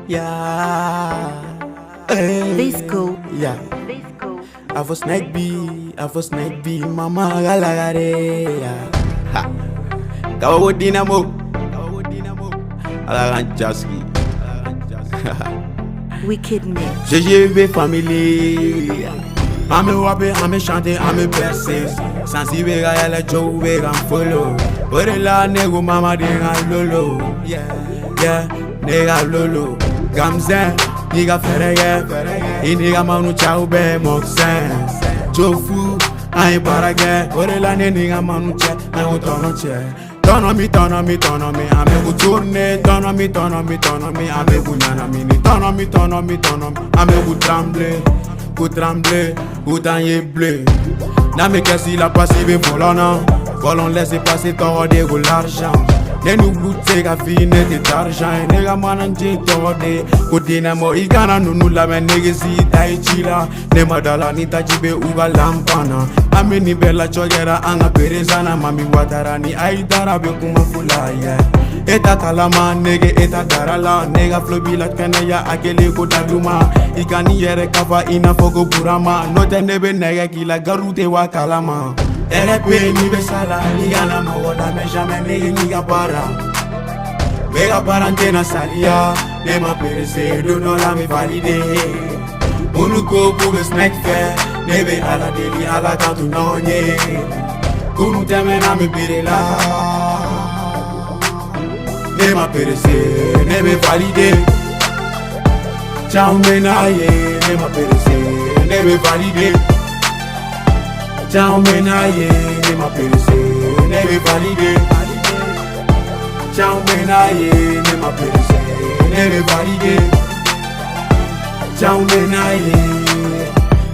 Yeah. Hey. Disco. Yeah. I was snake B, mama galagare. Ha. Kawo dinamo. Alaranjaski. Wicked Mix. GGB family. Ame wabe, ame chante, ame perse. Sansi vega yale Joe vega follow. Ore la nego mama dinga lolo. Yeah, nega lolo. Gamzen, nigga ferege. Iniga manu chau be moksen. Jofu, I barage. Ore la nigga manu che, I won't turn on che. Turn on me, I'm a good tourne. Turn on me, I'm a good nanamini. Turn on me, I'm a good tremble, good anye bleu. N'a me casse la passive volana. Volons laisser passer ton dégoût l'argent. Ne nous goûter qu'à finir d'argent. Nega mananje torde. Kodinamo igana nunu la menegesi taichila. Ne madala ni tajibe uga lampana. Ameni bella chogera anga perezana. Mami watarani aidara be kuma fulaya. Eta talama nege eta darala. Nega flobila kanaya akele kodaluma. Ikani yere kava ina fogo burama. Note nebe nega kila garute wa kalama. RP ni besala, ni gana mawola, mais jamais ni para. Mega parantena salia, ne ma perese, do no la me valide. Unuko pour snack fair, nebe ala deli ala kantu nonye. Kunu teme na me birela. Ne ma perese, ne me valide. Ciao menaye, ne ma perese, ne me valide. Ciao menaye, ne ma perese, ne me valide. Ciao menaye, ne ma perese, ne me valide. Ciao menaye.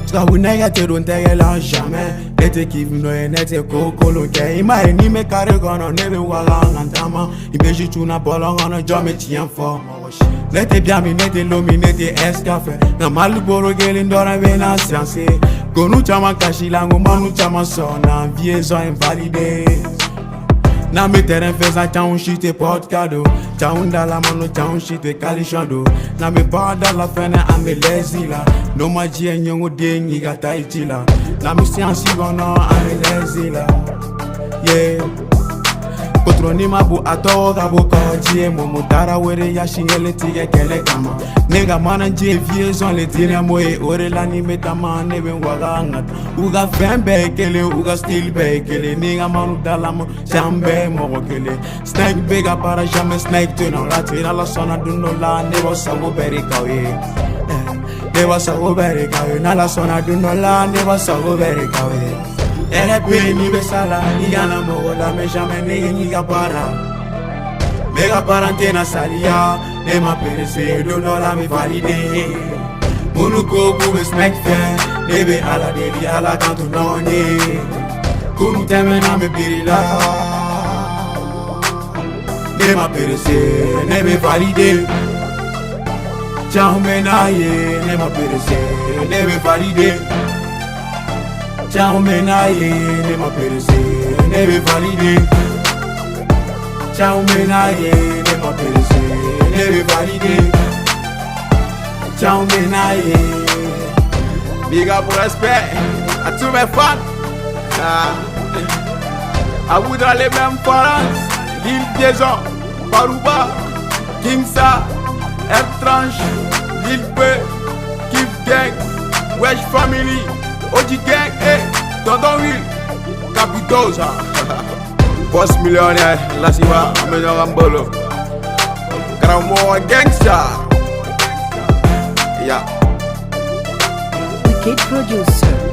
Skawunega te don't tege la jamais. Nete kiv no nete kokolo ke. Ima ni me kare gono nebe wala ngantama. Ibeji tuna bolo gono jome tien fort. Nete biami, nete lomi, nete escafe. Na malu boro gelin dora vena science. Gonu chama kashi lango manu chama sona. Viezo invalidé. Na me terrain feza chaun shite porte cadeau. Chaun da la mano chaun shite kalishando. Na me pada la fene ame lazy la. No maji nyongo dengi gata ichila. Na me siansi gono ame lazy la. Yeah. Kotroni mabu atoga boka jie momotara were ya shingele tige kele kama. Nega mana je viezon le tire moe ore la ni metama nebe wagangat. Uga fembe kele uga still be kele nega manu dalamo jambe mo kele. Snake bega para jamais snake tuna la tira la sona duno la nebo sago beri kawe. Nebo sago beri kawe na la sona duno la nebo sago beri kawe. RP ni besala, ni gana mola, mais jamais ni para. Mega parantena salia, ne ma perese, do no la me valide. Unuko kube snack fair, nebe ala deli ala kantu nonye. Kunu teme na me birila. Ne ma perese, ne me valide. Ciao menaye, ne ma perese, ne me valide. Ciao menaye, ne ma perese, ne me valide. Ciao menaye, ne ma perese, ne me valide. Ciao menaye. Big up pour respect à tous mes fans. À vous dans les mêmes parents. Lil Piezon, Barouba, Kimsa, R-Tranche, Lil P, Kif Gang, Wesh Family. Oji Gang, Tonton Will, Capitosa. Boss millionnaire, la siva, Menor Ambolo. Gramo Gangsta. Yeah. Wicked Producer.